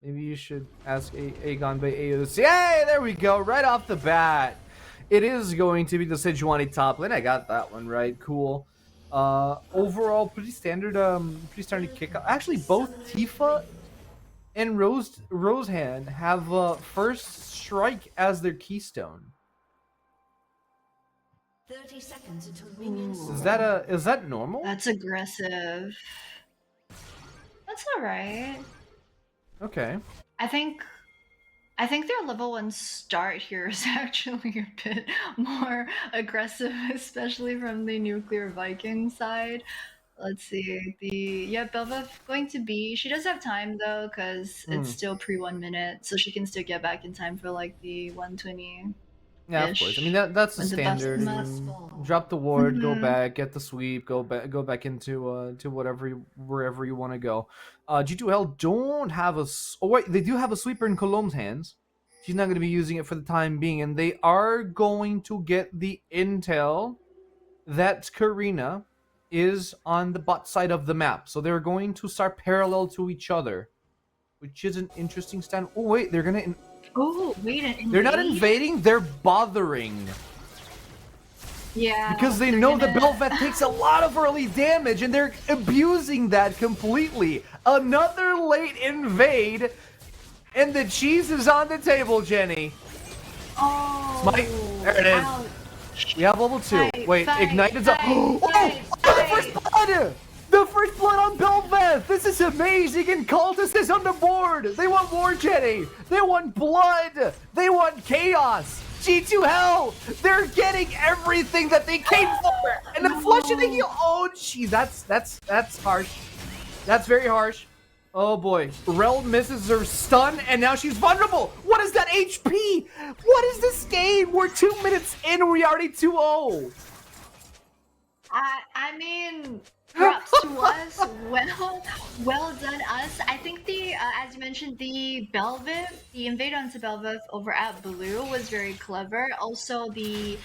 Maybe you should ask Aegon by AOC. Hey, there we go. Right off the bat. It is going to be the Sejuani top lane. I got that one right. Cool. Overall, pretty standard kick. Actually, both Tifa and Rosehand have first strike as their keystone. 30 seconds until minions. Is that normal? That's aggressive. That's alright. Okay. I think their level 1 start here is actually a bit more aggressive, especially from the nuclear Viking side. Let's see. Belva going to be. She does have time though, because it's still pre 1 minute, so she can still get back in time for like the 120. Yeah, of course. I mean that's the standard. Drop the ward, go back, get the sweep, go back into to wherever you want to go. G2L don't have a. Oh wait, they do have a sweeper in Colombe's hands. She's not going to be using it for the time being, and they are going to get the intel that Karina is on the bot side of the map, so they're going to start parallel to each other, which is an interesting stand. Oh wait, they're gonna. Oh wait, they're not invading. They're bothering. Yeah. Because they know that Bel'Veth takes a lot of early damage, and they're abusing that completely. Another late invade, and the cheese is on the table, Jenny. Oh. Smite. There it is. Ouch. We have level 2. Wait, Ignite is up. The first blood! The first blood on Bel'Veth! This is amazing, and Cultist is on the board! They want war, Jenny! They want blood! They want chaos! G2 Hell! They're getting everything that they came for! And the flush and the heal! Oh, jeez, that's harsh. That's very harsh. Oh boy. Rel misses her stun, and now she's vulnerable! What is that HP? What is this game? We're 2 minutes in, we already 2-0! I mean, props to us. Well done us. I think as you mentioned, the invade onto Bel'Veth over at Blue was very clever. Also, the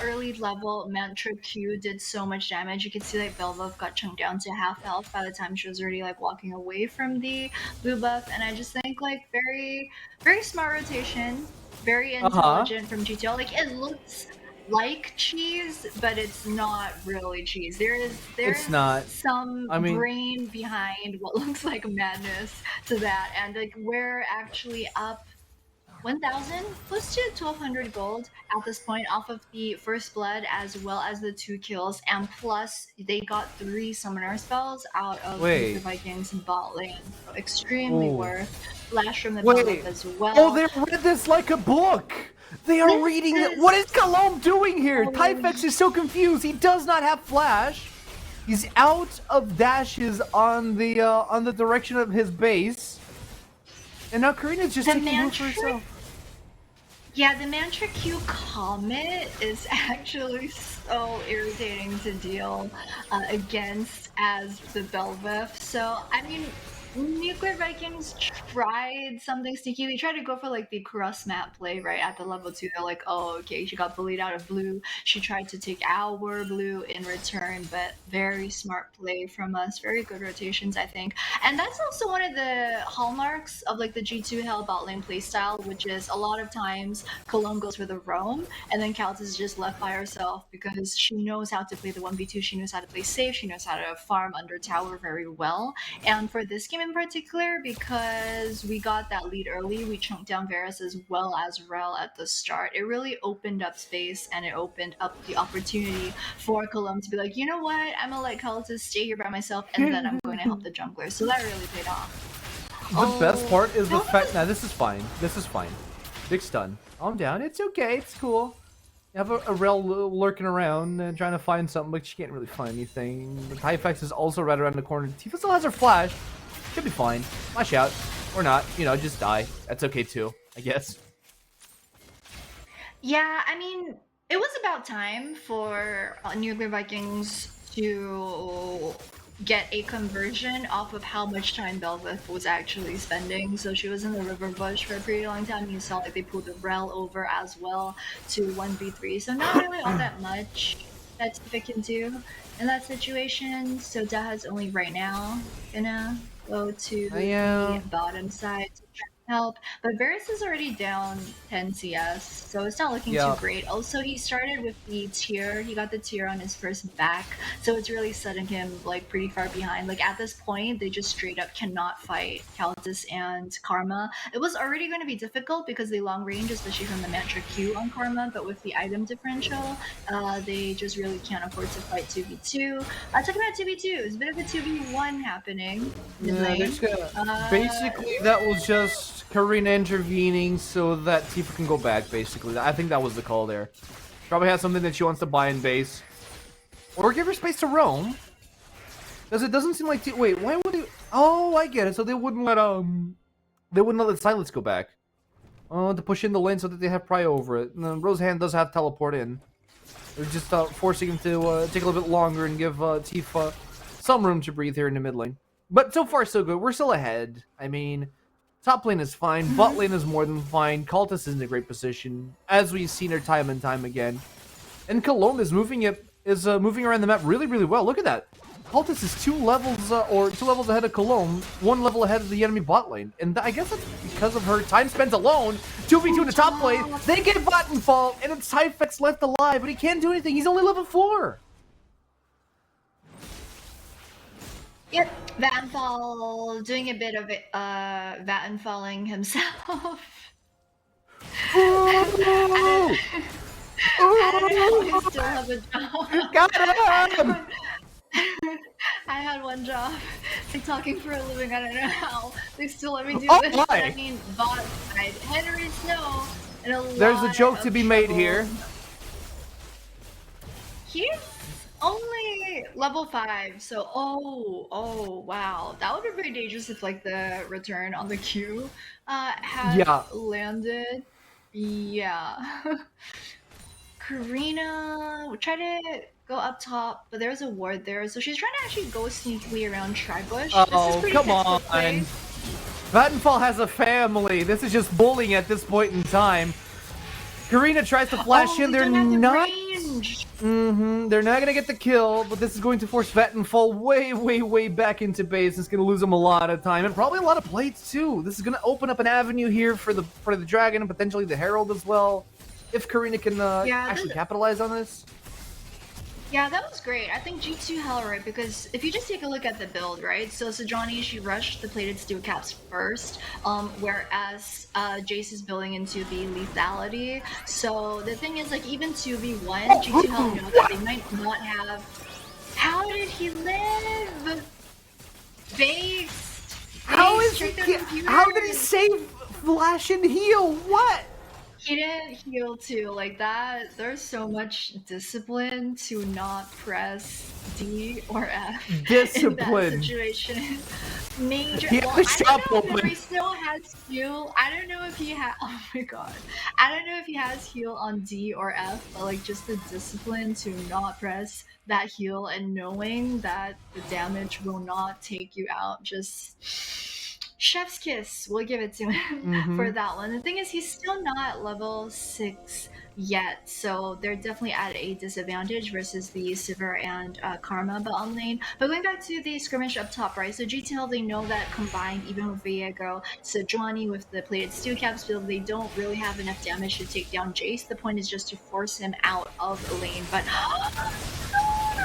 early level Mantra Q did so much damage. You can see like Bel'Veth got chunked down to half health by the time she was already like walking away from the blue buff. And I just think like very, very smart rotation, very intelligent from GTL. Like it looks like cheese, but it's not really cheese. There's some brain behind what looks like madness to that, and like we're actually up 1,000 close to 1,200 gold at this point off of the first blood as well as the 2 kills, and plus they got 3 summoner spells out of the Vikings bot lane. So extremely worth. Flash from the Bel'Veth as well. Oh, they read this like a book! They are reading it. What is Colombe doing here? Typhex is so confused. He does not have flash. He's out of dashes on the direction of his base. And now Karina's just taking room for herself. Yeah, the Mantra Q Comet is actually so irritating to deal against as the Bel'Veth. So, I mean, Nuclear Vikings tried something sneaky. They tried to go for like the cross map play right at the level 2. They're like, oh, okay, she got bullied out of blue. She tried to take our blue in return, but very smart play from us. Very good rotations, I think. And that's also one of the hallmarks of like the G2 Hell bot lane playstyle, which is a lot of times Cologne goes for the roam, and then Kaltis is just left by herself because she knows how to play the 1v2. She knows how to play safe. She knows how to farm under tower very well. And for this game in particular, because we got that lead early, we chunked down Varus as well as Rel at the start. It really opened up space, and it opened up the opportunity for Colombe to be like, you know what, I'm gonna let Kaltis stay here by myself, and then I'm going to help the jungler. So that really paid off. The best part is the fact. Now this is fine. This is fine. Big stun. Calm down. It's okay. It's cool. You have a Rel lurking around and trying to find something, but she can't really find anything. The Typhex is also right around the corner. Tifa still has her flash. Should be fine. Flash out. Or not. You know, just die. That's okay too, I guess. Yeah, I mean, it was about time for Nuclear Vikings to get a conversion off of how much time Bel'Veth was actually spending. So she was in the river bush for a pretty long time. You saw like they pulled the Rel over as well to 1v3. So not really all that much that Tifa can do in that situation. So Daha's only right now gonna go to the bottom side to help. But Varus is already down 10 CS, so it's not looking too Yeah. great. Also, he started with the tier. He got the tier on his first back, so it's really setting him like pretty far behind. Like at this point, they just straight up cannot fight Caltus and Karma. It was already going to be difficult because they long range, especially from the Mantra Q on Karma. But with the item differential, they just really can't afford to fight 2v2. Talking about 2v2, it's a bit of a 2v1 happening. Yeah, basically that was just Karina intervening so that Tifa can go back, basically. I think that was the call there. Probably has something that she wants to buy in base. Or give her space to roam. Because it doesn't seem like... Wait, why would they... Oh, I get it. So they wouldn't let, They wouldn't let the Silence go back. Oh, to push in the lane so that they have prio over it. And then Rosehand does have teleport in. They're just forcing him to take a little bit longer and give Tifa some room to breathe here in the mid lane. But so far, so good. We're still ahead. I mean, top lane is fine. Bot lane is more than fine. Cultist is in a great position, as we've seen her time and time again. And Cologne is moving around the map really, really well. Look at that. Cultist is 2 levels ahead of Cologne, 1 level ahead of the enemy bot lane. And I guess that's because of her time spent alone. 2v2 in the top lane. They get button fall, and it's Typhex left alive, but he can't do anything. He's only level 4. Yep, Vattenfall doing a bit of it, Vattenfalling himself. Ooh! I don't know if I still have a job. Got him! I had one job, like talking for a living. I don't know how they still let me do Oh this. my. But I mean, bot side, Henry Snow, and a There's a lot joke to of be made trouble. here. He's only level 5, so oh wow, that would be pretty dangerous if like the return on the Q had landed. Yeah. Karina will try to go up top, but there's a ward there, so she's trying to actually go sneakily around Tribush. This is pretty Come on. textbook play. Vattenfall has a family. This is just bullying at this point in time. Karina tries to flash in. They're not. They're not gonna get the kill, but this is going to force Vattenfall way back into base. It's gonna lose them a lot of time and probably a lot of plates too. This is gonna open up an avenue here for the dragon and potentially the herald as well. If Karina can actually capitalize on this. Yeah, that was great. I think G2 hell right, because if you just take a look at the build, right? So Sejuani, she rushed the plated steel caps first, whereas Jace is building into the lethality. So the thing is, like, even 2v1, G2 hell know that they might not have... How did he live? Based! How did he save Flash and heal? What? He didn't heal too, like that. There's so much discipline to not press D or F Discipline. in that situation. Major. He Well, had the I shop don't know if open. he still has heal. I don't know if he has. Oh my god. I don't know if he has heal on D or F, but like just the discipline to not press that heal and knowing that the damage will not take you out. Just. Chef's kiss, we'll give it to him for that one. The thing is, he's still not level 6 yet, so they're definitely at a disadvantage versus the Sivir and Karma bottom lane. But going back to the skirmish up top, right? So GTL, they know that combined, even with Viego, Sejuani with the plated steel caps build, they don't really have enough damage to take down Jace. The point is just to force him out of the lane. But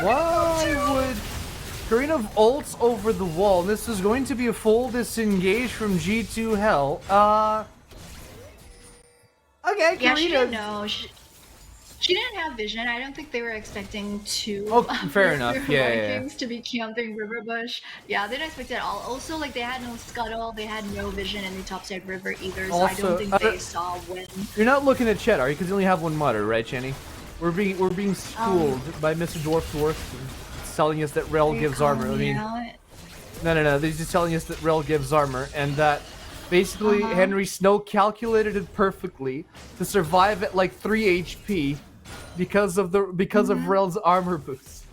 why would Karina ults over the wall? This is going to be a full disengage from G2 Hell. Okay, yeah, Karina. she didn't know. She didn't have vision. I don't think they were expecting two fair enough. Vikings to be camping River Bush. Yeah, they didn't expect it at all. Also, like, they had no scuttle, they had no vision in the topside river either, so I don't think they saw when. You're not looking at chat, are you? Because you only have one mutter, right, Jenny? We're being schooled by Mr. Dwarf. Telling us that Rel gives armor. I mean, no. They're just telling us that Rel gives armor, and that basically Henry Snow calculated it perfectly to survive at like 3 HP because of Rel's armor boost.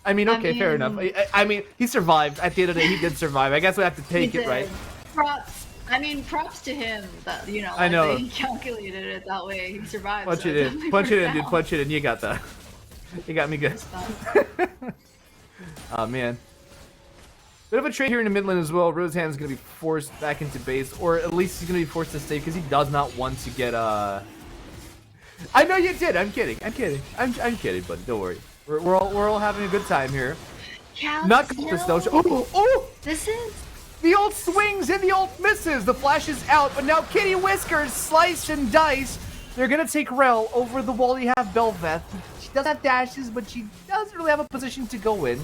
I mean, okay, fair enough. I mean, he survived. At the end of the day, he did survive. I guess we have to take it, right? Props. I mean, props to him that I know. He calculated it that way. He survived. Punch it in, dude. Punch it in. You got that. You got me good. Oh man. Bit of a trade here in the mid lane as well. Rosehan's going to be forced back into base, or at least he's going to be forced to stay because he does not want to get I know you did. I'm kidding. I'm kidding, buddy. Don't worry. We're all having a good time here. Yeah, Not this though. Oh! This is The ult swings and the ult misses. The flash is out, but now Kitty Whiskers slice and dice. They're gonna take Rel over the wall. You have Belveth. She does have dashes, but she doesn't really have a position to go in.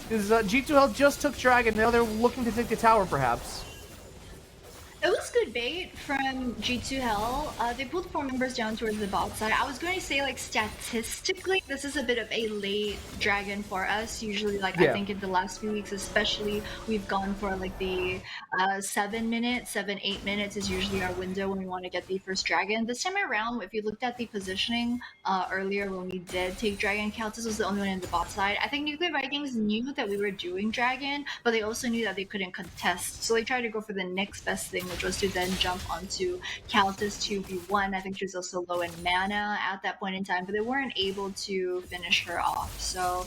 Because G2L just took Dragon. Now they're looking to take the tower, perhaps. It was good bait from G2 Hell. They pulled 4 members down towards the bot side. I was going to say, like, statistically, this is a bit of a late dragon for us. Usually, like, I think in the last few weeks, especially, we've gone for, like, the 7 minutes, 8 minutes is usually our window when we want to get the first dragon. This time around, if you looked at the positioning earlier when we did take dragon, Countess was the only one in the bot side. I think Nuclear Vikings knew that we were doing dragon, but they also knew that they couldn't contest. So they tried to go for the next best thing, which was to then jump onto Countess 2v1. I think she was also low in mana at that point in time, but they weren't able to finish her off. So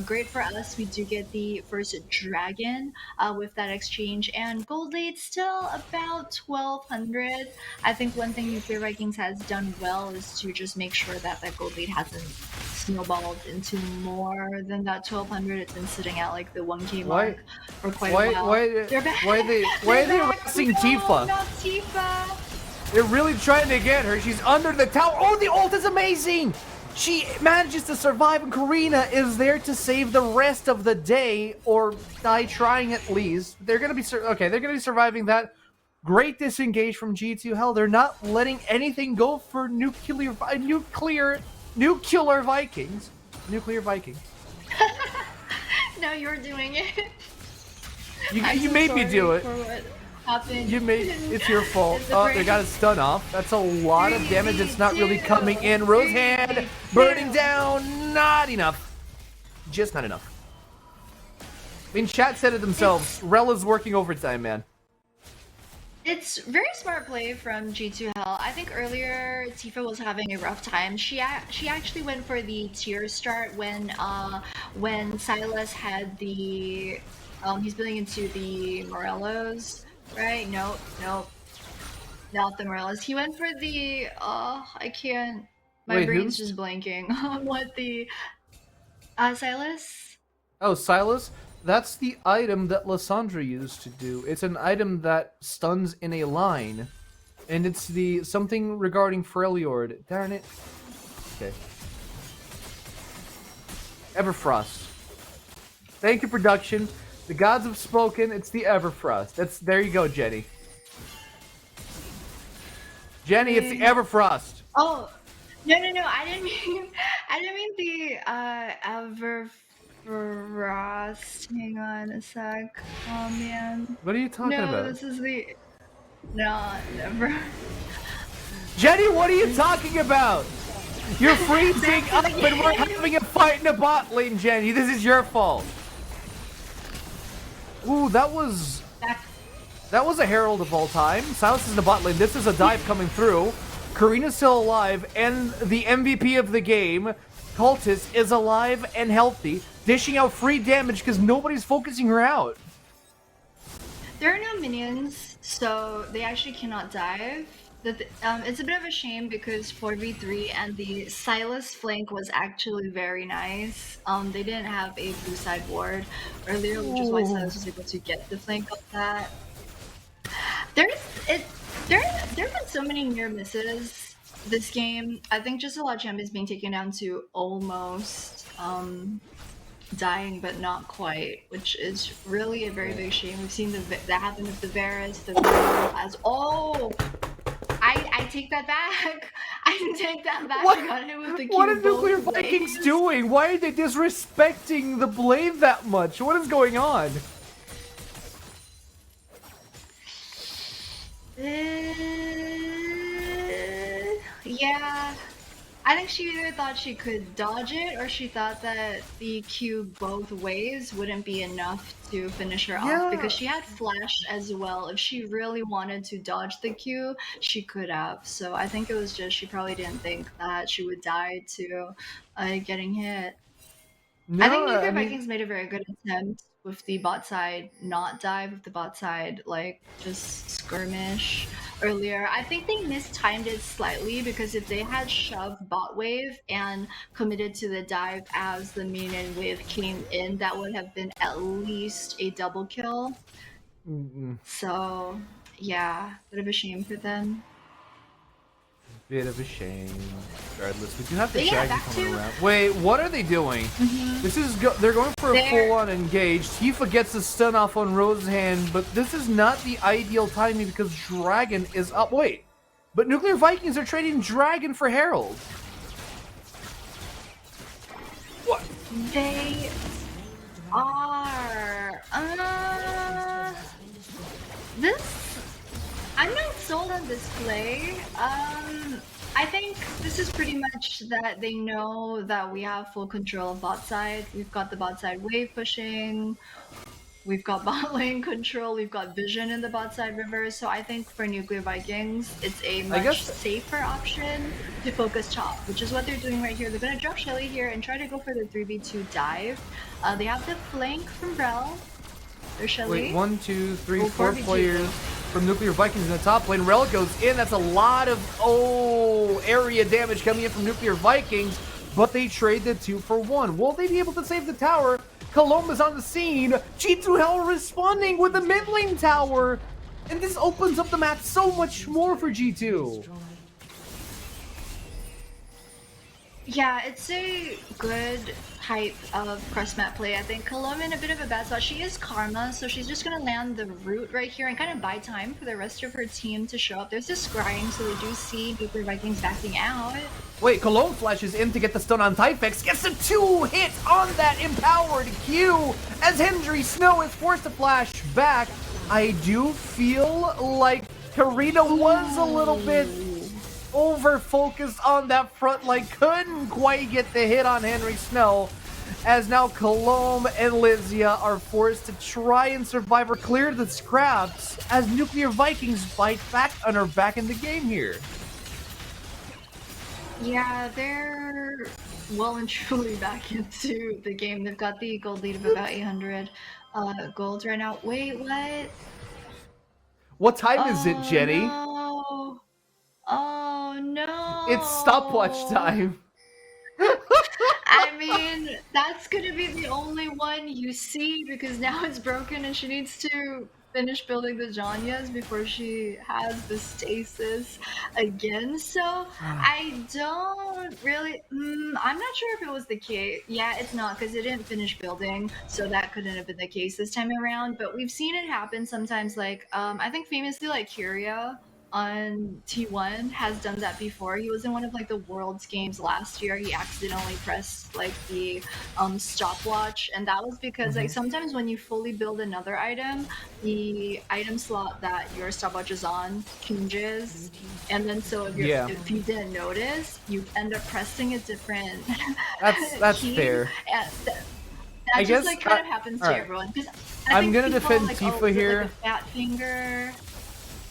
great for us. We do get the first dragon with that exchange, and gold lead still about 1200. I think one thing Nuclear Vikings has done well is to just make sure that that gold lead hasn't snowballed into more than that 1200. It's been sitting at like the 1k mark for quite a while. Why are they harassing Tifa? Not Tifa. They're really trying to get her. She's under the tower. Oh, the ult is amazing. She manages to survive, and Karina is there to save the rest of the day, or die trying at least. They're gonna be They're gonna be surviving that. Great disengage from G2 Hell. They're not letting anything go for nuclear Vikings. Nuclear Vikings. No, you're doing it. You made me do it. It's your fault. Oh, they got a stun off. That's a lot of damage. It's not really coming in. Rosehan burning down. Not enough. Just not enough. I mean, chat said it themselves. Rel is working overtime, man. It's very smart play from G2 Hell. I think earlier Tifa was having a rough time. She actually went for the tier start when Silas had the he's building into the Morellos, right? Nope, not the Morellos. He went for the I can't. My brain's just blanking on what the Silas. Oh, Silas. That's the item that Lysandra used to do. It's an item that stuns in a line. And it's the something regarding Freljord. Darn it. Okay. Everfrost. Thank you, production. The gods have spoken. It's the Everfrost. There you go, Jenny. Jenny, it's the Everfrost. Oh, no. I didn't mean the Everfrost. Hang on a sec. Oh man. What are you talking about? No, this is the. No, never. Jenny, what are you talking about? You're freezing up and we're having a fight in the bot lane, Jenny. This is your fault. Ooh, that was a herald of all time. Silas is in the bot lane. This is a dive coming through. Karina's still alive, and the MVP of the game, Cultist, is alive and healthy, dishing out free damage because nobody's focusing her out. There are no minions, so they actually cannot dive. It's a bit of a shame because 4v3 and the Silas flank was actually very nice. They didn't have a blue side ward earlier, which is why Silas was able to get the flank of that. There have been so many near misses this game. I think just a lot of champions being taken down to almost dying, but not quite, which is really a very big shame. We've seen that happen with the Varus, the as I take that back. I take that back. What? I got hit with the What are Nuclear Vikings doing? Why are they disrespecting the blade that much? What is going on? Yeah. I think she either thought she could dodge it, or she thought that the Q both ways wouldn't be enough to finish her off, because she had flash as well. If she really wanted to dodge the Q, she could have. So I think it was just she probably didn't think that she would die to getting hit. I think Nuclear Vikings made a very good attempt with the bot side not dive, with the bot side like just skirmish earlier. I think they mistimed it slightly because if they had shoved bot wave and committed to the dive as the minion wave came in, that would have been at least a double kill. So yeah, bit of a shame for them. Bit of a shame. Regardless, we do have the But yeah, Shaggy back coming to- around. Wait, what are they doing? This is they're going for a full-on engage. Tifa gets a stun off on Rosehan, but this is not the ideal timing because Dragon is up. Wait, but Nuclear Vikings are trading Dragon for Herald. What? They are. This. I'm not sold on this play. I think this is pretty much that they know that we have full control of bot side. We've got the bot side wave pushing. We've got bot lane control. We've got vision in the bot side river. So I think for Nuclear Vikings, it's a much safer option to focus top, which is what they're doing right here. They're going to drop Shelly here and try to go for the 3v2 dive. They have the flank from Rel. There's Shelly. Wait, 1, 2, 3, 4 players from Nuclear Vikings in the top lane. Rel goes in. That's a lot of area damage coming in from Nuclear Vikings, but they trade the 2 for 1. Will they be able to save the tower? Colomba's on the scene. G2 Hell responding with the mid lane tower, and this opens up the map so much more for G2. Yeah, it's a good type of cross map play. I think Colomba in a bit of a bad spot. She is Karma, so she's just gonna land the root right here and kind of buy time for the rest of her team to show up. There's this scrying, so they do see Nuclear Vikings backing out. Wait, Cologne flashes in to get the stun on Typhex, gets a 2-hit on that empowered Q as Hendry Snow is forced to flash back. I do feel like Karina was a little bit over-focused on that front line, couldn't quite get the hit on Henry Snow, as now Cologne and Lysia are forced to try and survive or clear the scraps as Nuclear Vikings fight back and are back in the game here. Yeah, they're well and truly back into the game. They've got the gold lead of about 800 gold right now. Wait, what? What time is it, Jenny? No. Oh no! It's stopwatch time. I mean, that's gonna be the only one you see because now it's broken and she needs to finish building the Janyas before she has the stasis again. So I don't really. I'm not sure if it was the case. Yeah, it's not because it didn't finish building, so that couldn't have been the case this time around. But we've seen it happen sometimes. Like I think famously, like Kyria on T1 has done that before. He was in one of like the Worlds games last year. He accidentally pressed like the stopwatch, and that was because like sometimes when you fully build another item, the item slot that your stopwatch is on changes, and then so if, if you didn't notice, you end up pressing a different That's key. fair. And that I just guess like kind of happens to right. everyone. I'm gonna defend Tifa here. Like, fat finger.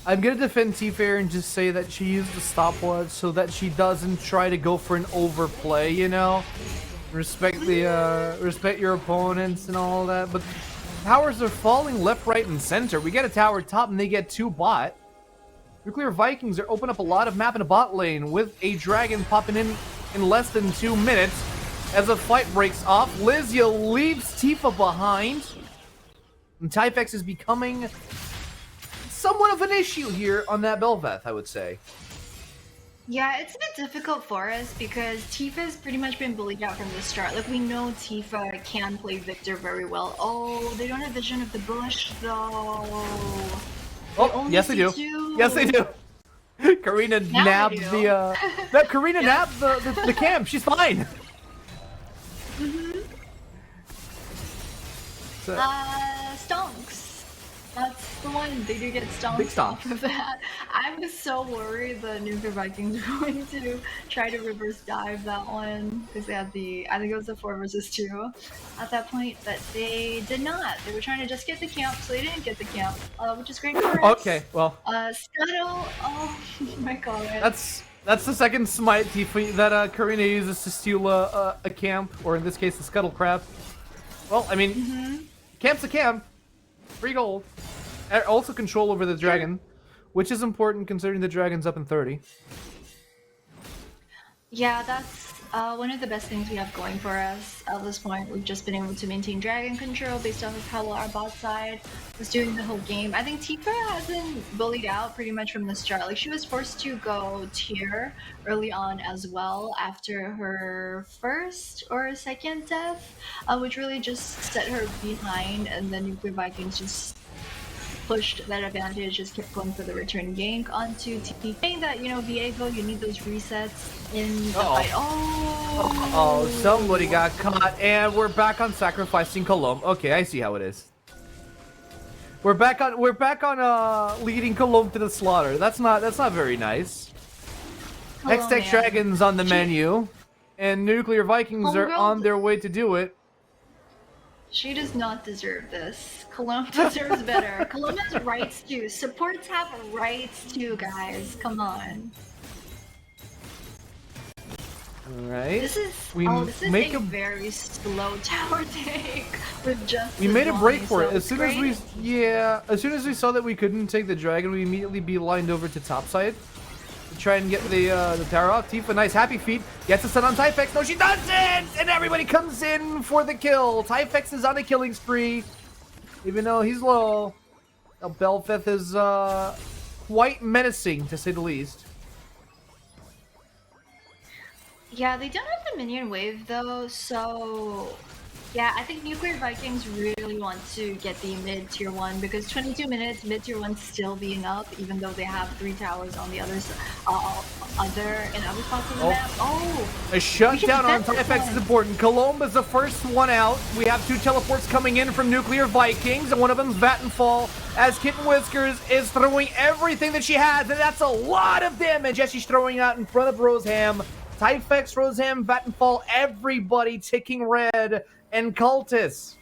I'm gonna defend Tifa and just say that she used the stopwatch so that she doesn't try to go for an overplay, you know? Respect the respect your opponents and all that, but towers are falling left, right, and center. We get a tower top and they get 2 bot. Nuclear Vikings are opening up a lot of map in a bot lane with a dragon popping in less than 2 minutes as a fight breaks off. Lysia leaves Tifa behind, and Typhex is becoming somewhat of an issue here on that Bel'Veth, I would say. Yeah, it's a bit difficult for us because Tifa's pretty much been bullied out from the start. Like, we know Tifa can play Victor very well. Oh, they don't have vision of the bush, though. Oh, yes they do. Yes they do. Karina nabbed the, Karina nabbed the camp. She's fine. So, Stonks. That's the one. They do get stomped off of that. I was so worried the Nuclear Vikings were going to try to reverse dive that one because they had the, I think it was a 4 versus 2 at that point, but they did not. They were trying to just get the camp, so they didn't get the camp, which is great for us. Okay, well. Scuttle. Oh my god. That's the second smite that Karina uses to steal a camp, or in this case, the Scuttle Crab. Well, I mean. Camp's a camp. Free gold. Also control over the dragon, which is important considering the dragon's up in 30. Yeah, that's one of the best things we have going for us at this point. We've just been able to maintain dragon control based off of how well our bot side was doing the whole game. I think Tifa has been bullied out pretty much from the start. Like, she was forced to go tier early on as well after her first or second death, which really just set her behind, and then Nuclear Vikings just pushed that advantage, just kept going for the return gank onto TP. Saying that, you know, Viego, you need those resets in the fight. Oh, somebody got caught, and we're back on sacrificing Colomb. Okay, I see how it is. We're back on leading Colomb to the slaughter. That's not very nice. Hextech Dragon's on the menu, and Nuclear Vikings are on their way to do it. She does not deserve this. Colomb deserves better. Colomb has rights too. Supports have rights too, guys. Come on. Alright. This is a very slow tower take with just. We made a break for it. As soon as we saw that we couldn't take the dragon, we immediately beelined over to topside to try and get the tower off. Tifa, nice happy feet. Gets a stun on Typhex. No, she doesn't! And everybody comes in for the kill. Typhex is on a killing spree, even though he's low. Bel'Veth is quite menacing, to say the least. Yeah, they don't have the minion wave though, so yeah, I think Nuclear Vikings really want to get the mid tier 1 because 22 minutes mid tier 1 still being up, even though they have 3 towers on the other other spots of the map. A shutdown on Typhex is important. Colomb is the first one out. We have 2 teleports coming in from Nuclear Vikings, and one of them's Vattenfall, as Kitten Whiskers is throwing everything that she has, and that's a lot of damage as she's throwing out in front of Roseham. Typhex, Roseham, Vattenfall, everybody ticking red, and Cultist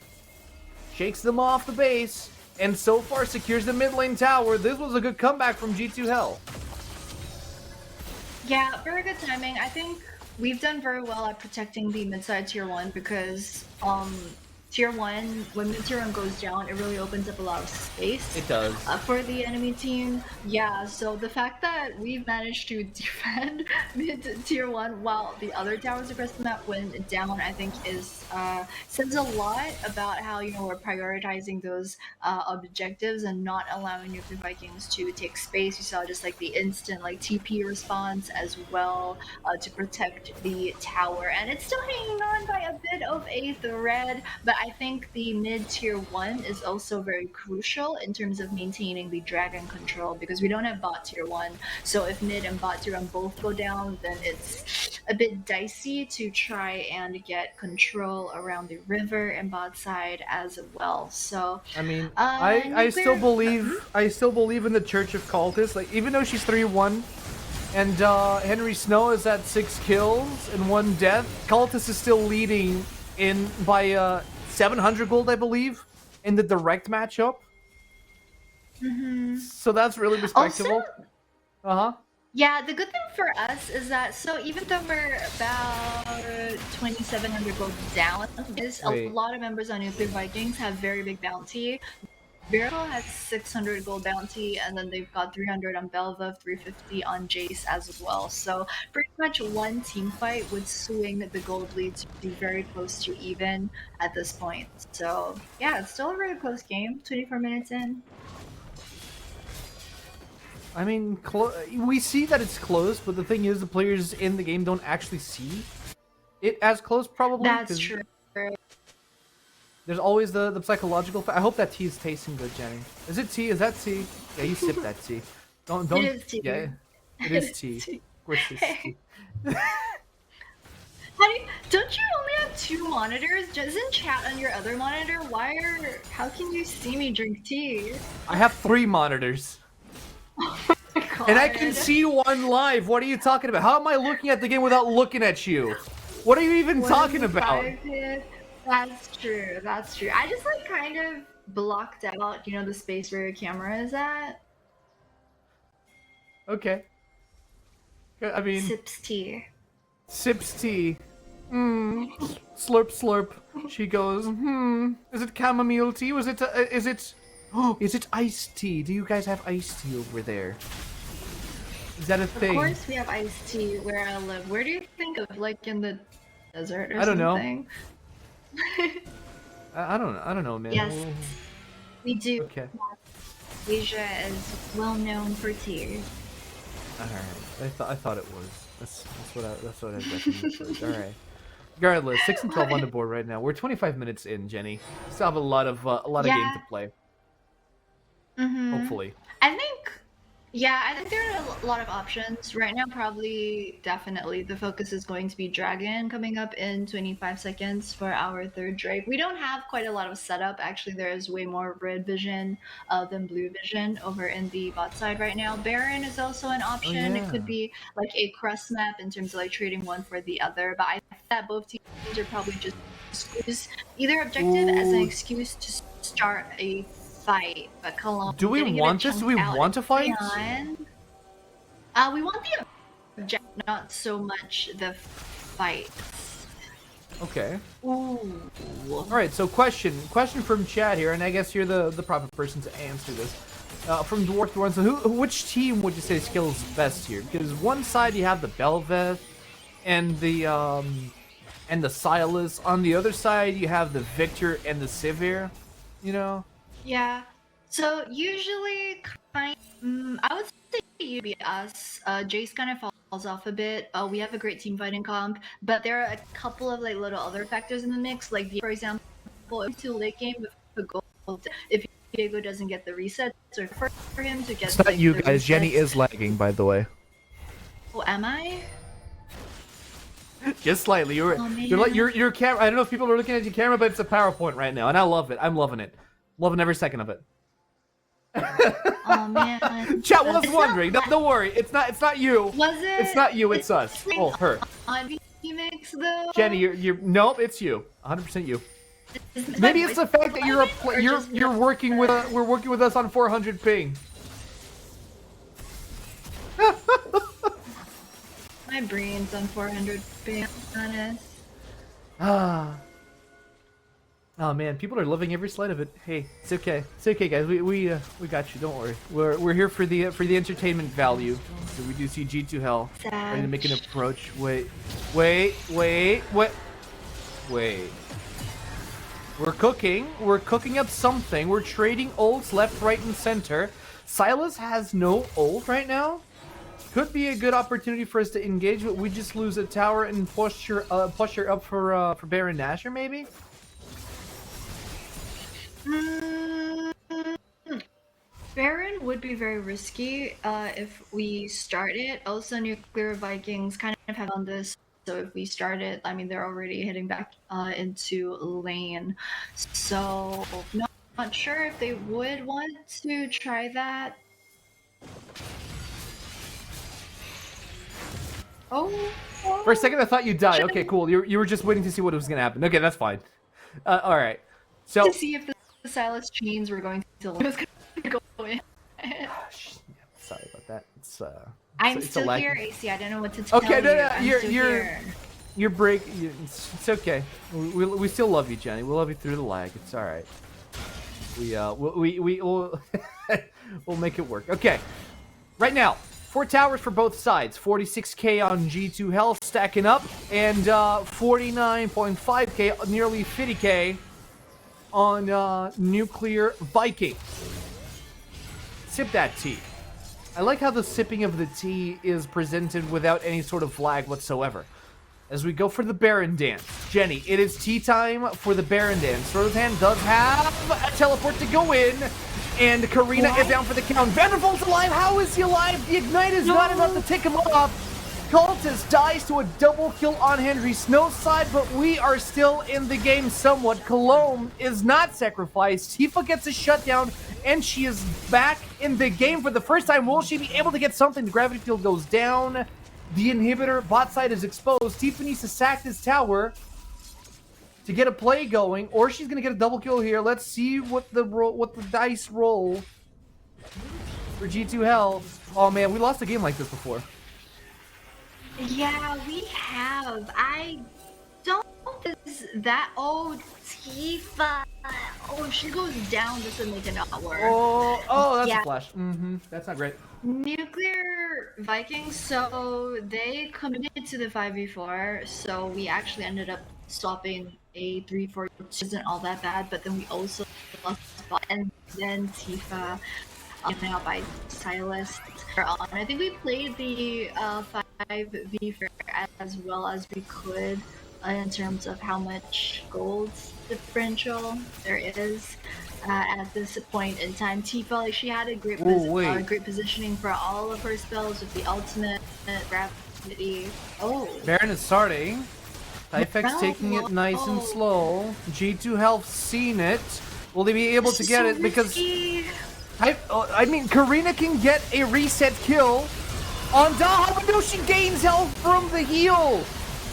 shakes them off the base, and so far secures the mid lane tower. This was a good comeback from G2 Hell. Yeah, very good timing. I think we've done very well at protecting the mid-side tier 1 because tier 1, when mid-tier 1 goes down, it really opens up a lot of space. It does. For the enemy team. Yeah, so the fact that we've managed to defend mid-tier 1 while the other towers across the map went down, I think is says a lot about how, you know, we're prioritizing those objectives and not allowing Nuclear Vikings to take space. You saw just like the instant like TP response as well to protect the tower, and it's still hanging on by a bit of a thread, but I think the mid-tier 1 is also very crucial in terms of maintaining the dragon control because we don't have bot tier 1. So if mid and bot tier 1 both go down, then it's a bit dicey to try and get control around the river and bot side as well. So I mean, I still believe in the Church of Cultists. Like, even though she's 3-1 and Henry Snow is at 6 kills and 1 death, Cultist is still leading in by 700 gold, I believe, in the direct matchup. So that's really respectable. Also, yeah, the good thing for us is that, so even though we're about 2,700 gold down, a lot of members on Nuclear Vikings have very big bounty. Miracle has 600 gold bounty, and then they've got 300 on Bel'Veth, 350 on Jace as well. So pretty much one team fight would swing the gold lead to be very close to even at this point. So yeah, it's still a very close game, 24 minutes in. I mean, we see that it's close, but the thing is, the players in the game don't actually see it as close, probably. That's true. There's always the psychological. I hope that tea is tasting good, Jenny. Is it tea? Is that tea? Yeah, you sip that tea. Don't. It is tea. Yeah, it is tea. Of course, it's tea. Honey, don't you only have 2 monitors? Doesn't chat on your other monitor? How can you see me drink tea? I have 3 monitors. Oh my God. And I can see 1 live. What are you talking about? How am I looking at the game without looking at you? What are you even talking about? That's true. That's true. I just like kind of blocked out, you know, the space where your camera is at. Okay. I mean, Sips tea. Sips tea. Slurp, slurp. She goes, Is it chamomile tea? Is it iced tea? Do you guys have iced tea over there? Is that a thing? Of course we have iced tea where I live. Where do you think of, like in the desert or I don't know. something? I don't know, man. Yes, we do. Okay. Asia is well known for tea. Alright. I thought it was. That's what I reckoned first. Alright. Regardless, 6 and 12 on the board right now. We're 25 minutes in, Jenny. Still have a lot of game to play. Hopefully. I think there are a lot of options. Right now, definitely, the focus is going to be Dragon coming up in 25 seconds for our third Drake. We don't have quite a lot of setup. Actually, there is way more red vision than blue vision over in the bot side right now. Baron is also an option. Oh, yeah. It could be like a cross map in terms of like trading one for the other. But I think that both teams are probably just use either objective as an excuse to start a fight, but Cologne. Do we want this? Do we want to fight? We want the objective, not so much the fights. Okay. Ooh. All right. So question from Chad here, and I guess you're the proper person to answer this. From Dwarf Thorn, so which team would you say skills best here? Because one side you have the Belveth and the Silas. On the other side you have the Victor and the Sivir. You know. Yeah. So usually, I would say you'd be us. Jace kind of falls off a bit. We have a great team fighting comp, but there are a couple of like little other factors in the mix. Like for example, to late game with the gold, if Diego doesn't get the resets, or for him to get. It's not like, you the guys. resets. Jenny is lagging, by the way. Oh, am I? Just slightly. Your camera. I don't know if people are looking at your camera, but it's a PowerPoint right now, and I love it. I'm loving it. Loving every second of it. Oh man. Chat was wondering. Don't worry. It's not you. Was it? It's not you. It's us. Oh, her. On Phoenix though. Jenny, you're nope. It's you. 100% you. Maybe it's the fact that you're working with we're working with us on 400 ping. My brain's on 400 ping, honest. Oh man, people are loving every slide of it. Hey, it's okay. It's okay, guys. We got you. Don't worry. We're here for the entertainment value. So we do see G2 Hell ready to make an approach. Wait. We're cooking. We're cooking up something. We're trading ults left, right, and center. Silas has no ult right now. Could be a good opportunity for us to engage, but we just lose a tower and push her up for Baron Nashor maybe. Baron would be very risky if we start it. Also, Nuclear Vikings kind of have on this, so if we start it, I mean, they're already heading back into lane. So, not sure if they would want to try that. Oh. For a second, I thought you died. Okay, cool. You were just waiting to see what was gonna happen. Okay, that's fine. All right. So to see if the Silas chains were going to go in. Sorry about that. I'm still here, AC. I don't know what to tell you. Okay, you're break. It's okay. We still love you, Jenny. We love you through the lag. It's all right. We'll we'll make it work. Okay. Right now, 4 towers for both sides. 46k on G2 Hell stacking up, and 49.5k, nearly 50k on Nuclear Vikings. Sip that tea. I like how the sipping of the tea is presented without any sort of lag whatsoever. As we go for the Baron dance. Jenny, it is tea time for the Baron dance. Rothan does have a teleport to go in. And Karina is down for the count. Vandervolt's alive. How is he alive? The Ignite is not enough to take him off. Cultist dies to a double kill on Henry Snow's side, but we are still in the game somewhat. Cologne is not sacrificed. Tifa gets a shutdown, and she is back in the game for the first time. Will she be able to get something? The gravity field goes down. The inhibitor bot side is exposed. Tifa needs to sack this tower to get a play going, or she's gonna get a double kill here. Let's see what the dice roll for G2 Hell. Oh man, we lost a game like this before. Yeah, we have. don't is that Tifa. Oh, she goes down just to make it not work. Oh, that's Yeah. a flash. That's not great. Nuclear Vikings, so they committed to the 5v4, so we actually ended up stopping a 3-4, which isn't all that bad, but then we also lost bot, and then Tifa out by Silas. I think we played the 5v4 as well as we could in terms of how much gold differential there is. At this point in time, Tifa, like, she had a great, great positioning for all of her spells with the ultimate gravity. Oh, Baron is starting. Typhex taking it nice and slow. G2 Health seen it. Will they be able to get it? Because I mean, Karina can get a reset kill on Daha, but no, she gains health from the heal.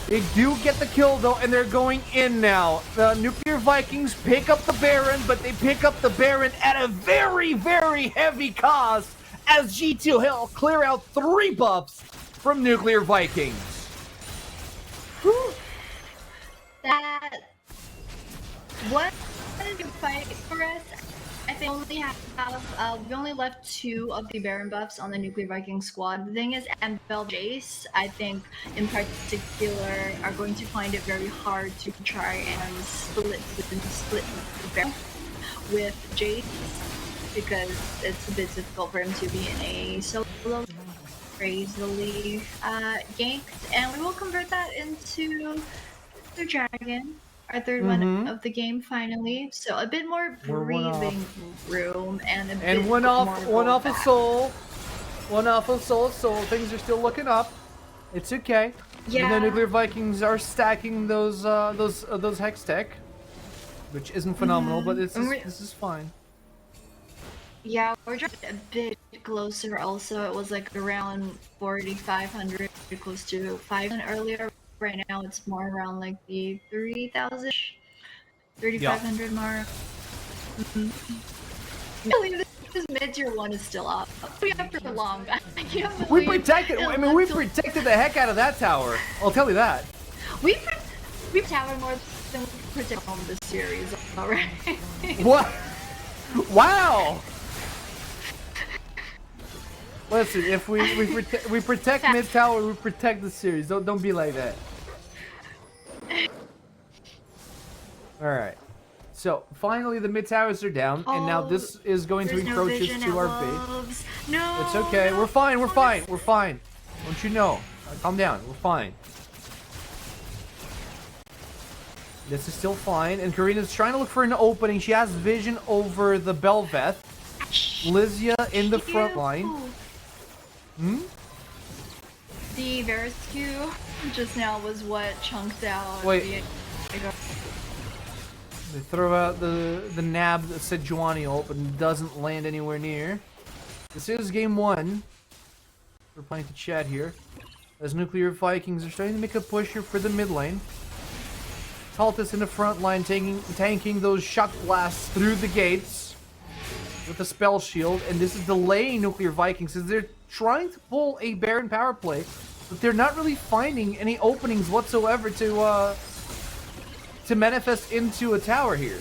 They do get the kill though, and they're going in now. The Nuclear Vikings pick up the Baron, but they pick up the Baron at a very, very heavy cost as G2 Health clear out 3 buffs from Nuclear Vikings. Whew. That was a good fight for us. I think we only left 2 of the Baron buffs on the Nuclear Viking squad. The thing is, Ambel Jace, I think in particular, are going to find it very hard to try and split the Baron with Jace because it's a bit difficult for him to be in a solo crazily ganked, and we will convert that into the dragon. Our third one of the game finally, so a bit more breathing room and a bit one off a soul, so things are still looking up. It's okay. Yeah. The Nuclear Vikings are stacking those hex tech, which isn't phenomenal, but this is fine. Yeah, we're just a bit closer. Also, it was like around 4,500, close to 500 earlier. Right now, it's more around like the 3,000, 3,500 mark. I believe this mid-tier 1 is still up. We after long. We protected. I mean, we protected the heck out of that tower. I'll tell you that. We tower more than we protect home this series already. What? Wow. Listen, if we protect mid tower, we protect the series. Don't be like that. All right. So finally, the mid towers are down, and now this is going to encroach us to our base. No. It's okay. We're fine. We're fine. We're fine. Don't you know? Calm down. We're fine. This is still fine, and Karina's trying to look for an opening. She has vision over the Belveth. Lysia in the front line. The Varus Q just now was what chunked out. Wait. They throw out the nab Sejuani ult, but it doesn't land anywhere near. This is game 1. We're playing to chat here. As Nuclear Vikings are starting to make a push here for the mid lane. Taltus in the front line tanking those shock blasts through the gates with the spell shield, and this is delaying Nuclear Vikings as they're trying to pull a Baron power play, but they're not really finding any openings whatsoever to manifest into a tower here.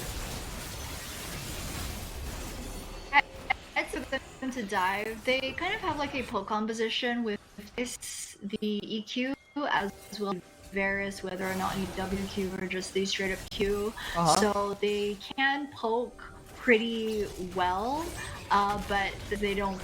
It's for them to dive. They kind of have like a poke composition with this, the EQ, as well as Varus, whether or not you WQ or just the straight up Q. So they can poke pretty well, but they don't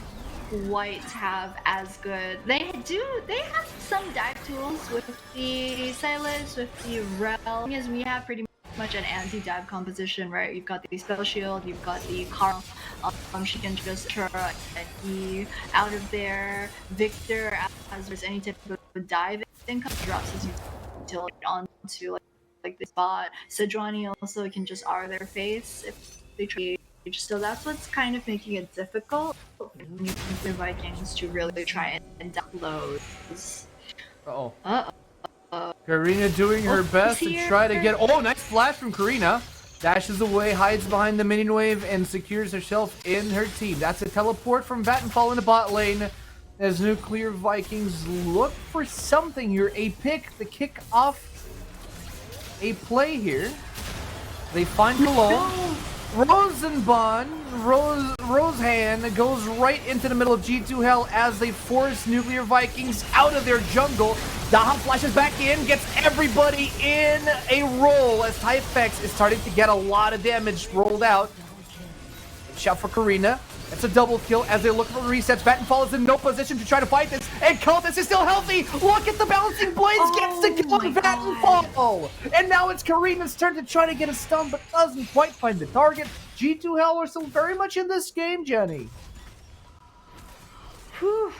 quite have as good. They have some dive tools with the Silas, with the Rel, as we have pretty much an anti-dive composition, right? You've got the spell shield, you've got the Carl, she can just throw E out of there. Victor, as there's any type of dive income, drops his utility onto like this bot. Sejuani also can just R their face if they try. So that's what's kind of making it difficult for the Vikings to really try and download. Karina doing her best to try to get. Oh, nice flash from Karina. Dashes away, hides behind the minion wave, and secures herself in her team. That's a teleport from Vattenfall in the bot lane. As Nuclear Vikings look for something here. A pick, the kick off a play here. They find Cologne. Rosehan goes right into the middle of G2 Hell as they force Nuclear Vikings out of their jungle. Daha flashes back in, gets everybody in a roll as Typex is starting to get a lot of damage rolled out. Shout for Karina. It's a double kill as they look for resets. Vattenfall is in no position to try to fight this. And Cultist is still healthy. Look at the bouncing blades. Gets to kill Vattenfall. And now it's Karina's turn to try to get a stun, but doesn't quite find the target. G2 Hell are still very much in this game, Jenny. Whew.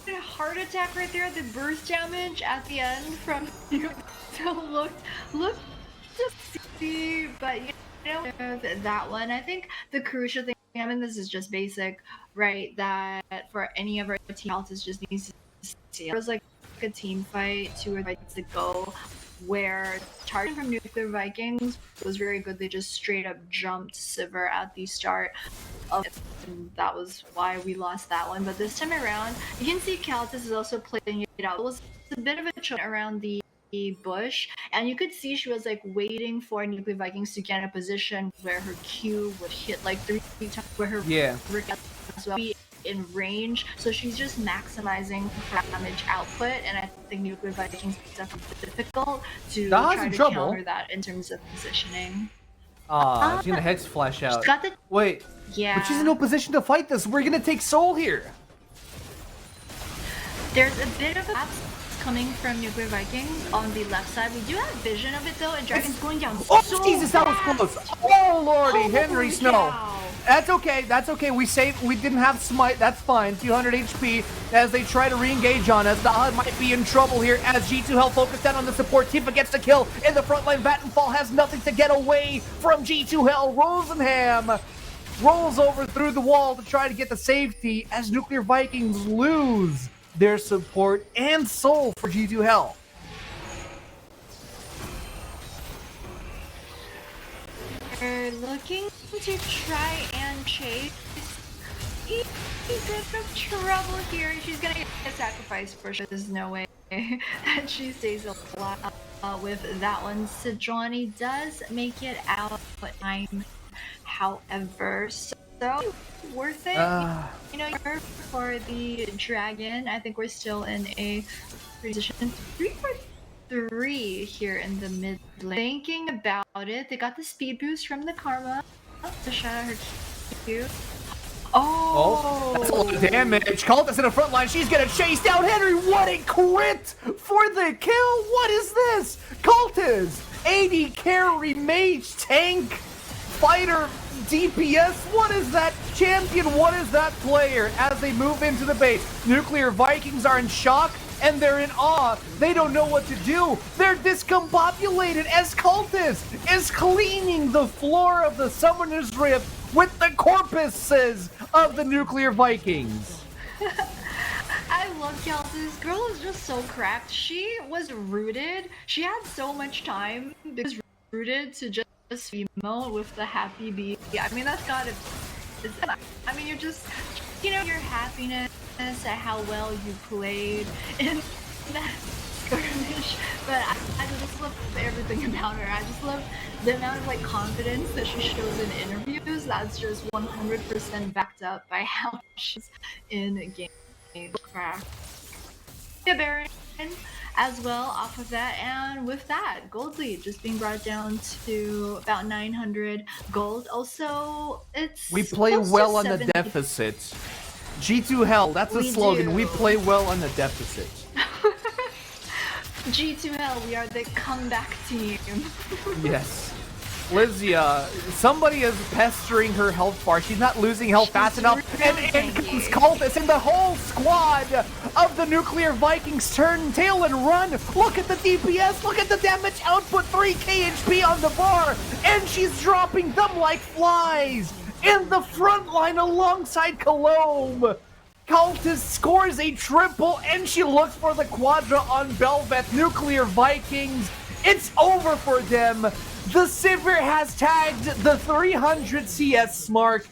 Heart attack right there. The burst damage at the end from you still looked to see, but you know that one. I think the crucial thing. I mean, this is just basic, right? That for any of our team Altus just needs to see. It was like a team fight, 2 or 3 fights to go, where charging from Nuclear Vikings was very good. They just straight up jumped Sivir at the start of it, and that was why we lost that one. But this time around, you can see Caltus is also playing it out. It was a bit of a challenge around the bush, and you could see she was like waiting for Nuclear Vikings to get in a position where her Q would hit like 3 times, where her Rick as well be in range. So she's just maximizing her damage output, and I think Nuclear Vikings is definitely difficult to try to counter that in terms of positioning. She's gonna Hex Flash out. Got the... Wait, but she's in no position to fight this. We're gonna take Soul here. There's a bit of a coming from Nuclear Vikings on the left side. We do have vision of it though, and Dragon's going down so Jesus, that was close. Oh lordy, Henry Snow. Cow. That's okay, we didn't have smite, that's fine. 200 HP as they try to re-engage on us. Daha might be in trouble here as G2 Hell focused down on the support. Tifa gets the kill in the front line. Vattenfall has nothing to get away from G2 Hell. Rosenham rolls over through the wall to try to get the safety as Nuclear Vikings lose their support and soul for G2 Hell. We're looking to try and chase. He's in some trouble here. She's gonna get a sacrifice for sure. There's no way that she stays alive with that one. Sejuani does make it out time, however, so worth it. You know, for the dragon, I think we're still in a position 3-4-3 here in the mid lane. Thinking about it, they got the speed boost from the Karma to shout out her Q. Oh, that's a lot of damage. Cultist in the front line. She's gonna chase down Henry. What a crit for the kill! What is this? Cultist, AD carry, mage, tank, fighter, DPS. What is that champion? What is that player? As they move into the base, Nuclear Vikings are in shock and they're in awe. They don't know what to do. They're discombobulated as Cultist is cleaning the floor of the Summoner's Rift with the corpuses of the Nuclear Vikings. I love Cultist. This girl is just so cracked. She was rooted. She had so much time because rooted to just emote with the happy bee. I mean, that's gotta. I mean, you're just, you know, your happiness at how well you played in that skirmish. But I just love everything about her. I just love the amount of like confidence that she shows in interviews. That's just 100% backed up by how she's in game. Craft. Yeah, Baron as well off of that, and with that gold lead just being brought down to about 900 gold. Also, we play well on the deficit. G2 Hell, that's the slogan. We play well on the deficit. G2 Hell, we are the comeback team. Yes. Lysia, somebody is pestering her health bar. She's not losing health fast enough. And in comes Cultist, and the whole squad of the Nuclear Vikings turn tail and run. Look at the DPS. Look at the damage output. 3k HP on the bar. And she's dropping them like flies in the front line alongside Cologne. Cultist scores a triple, and she looks for the quadra on Belveth. Nuclear Vikings, it's over for them. The Sivir has tagged the 300 CS mark,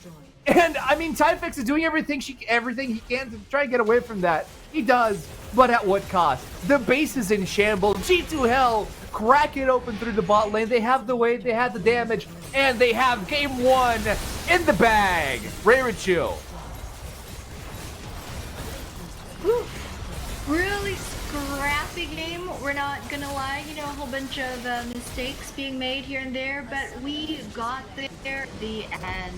and I mean, Typex is doing everything he can to try and get away from that. He does, but at what cost? The base is in shambles. G2 Hell crack it open through the bot lane. They have the weight, they have the damage, and they have game 1 in the bag. Rarichu. Really scrappy game, we're not gonna lie, you know, a whole bunch of mistakes being made here and there, but we got there, the end.